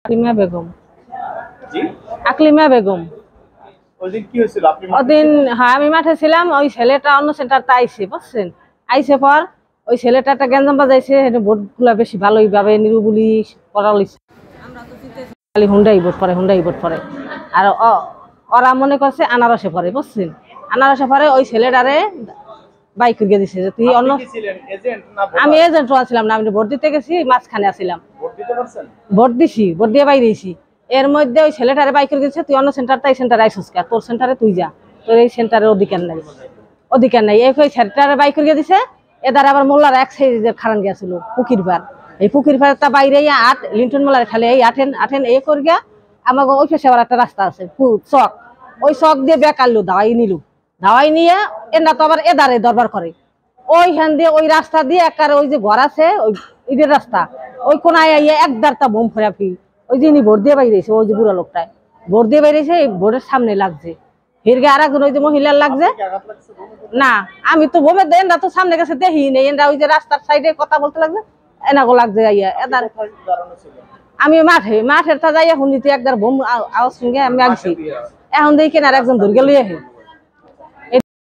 আকলিমা বেগম। জি আকলিমা বেগম। ওইদিন কি হয়েছিল? আপনি ওদিন হ্যাঁ আমি মাঠে ছিলাম, ওই ছেলেটা অন্য সেন্টারটা আইছে বুঝছেন, আইসে পর ওই ছেলেটা একটা গ্যাঞ্জাম বাজাইছে, ভোটগুলা বেশি ভালোইভাবে নিরুবলি করা লইছে। খালি হুন্ডাই ভোট পড়ে, হুন্ডাই ভোট পড়ে। আর ওরা মনে করছে আনারসে পড়ে বুঝছেন, আনারসে পড়ে ওই ছেলেটারে বাইক করে দিছে যে তুই অন্য। আমি এজেন্ট ছিলাম না, আমি ভোট দিতে গেছি, মাঝখানে আসছিলাম। ভোট দিছি, ভোট দিয়ে বাইরেছি। এর মধ্যে ওই ছেলেটারে বাইক করে দিচ্ছে, তুই অন্য সেন্টারটা এই সেন্টারে আইসুস কা, তোর সেন্টারে তুই যা, তোর এই সেন্টারের অধিকার নাই, অধিকার নাই। এই ছেলেটারে বাইক করে দিছে। এদার আবার মোল্লার এক সাইজের খারান গিয়েছিল পুকির পার, এই পুকির পার তা বাইরে আট লিন্টন মোল্লার খালি এই আঠেন আঠেন এই করে গিয়া আমাকে ওই পেশে আবার একটা রাস্তা আছে চক, ওই চক দিয়ে বেকারলু ধাওয়াই নিলু, ধাওয়াই নিয়ে এরা তো আবার এদারে দরবার করে ওইখান দিয়ে ওই রাস্তা দিয়ে একার ওই যে ঘর আছে ওই ঈদের রাস্তা ওই কোনায় একদারটা বোম ফেরা ফি ওই যিনি ভোট দিয়ে বাইরেছে ওই যে বুড়া লোকটায় ভোট দিয়ে বাইরেছে, এই ভোটের সামনে লাগছে হিরগে আর একজন ওই যে মহিলার লাগছে না। আমি তো বোমের দেন তো সামনে গেছে দেখি নেই, এরা ওই যে রাস্তার সাইডে কথা বলতে লাগছে এনাগো লাগছে এদার। আমি মাঠের তা যাইয়া শুনিতে একদার বোম আওয়াজ শুনে আমি আগছি, এখন দেখি কেনার একজন ধরে গেল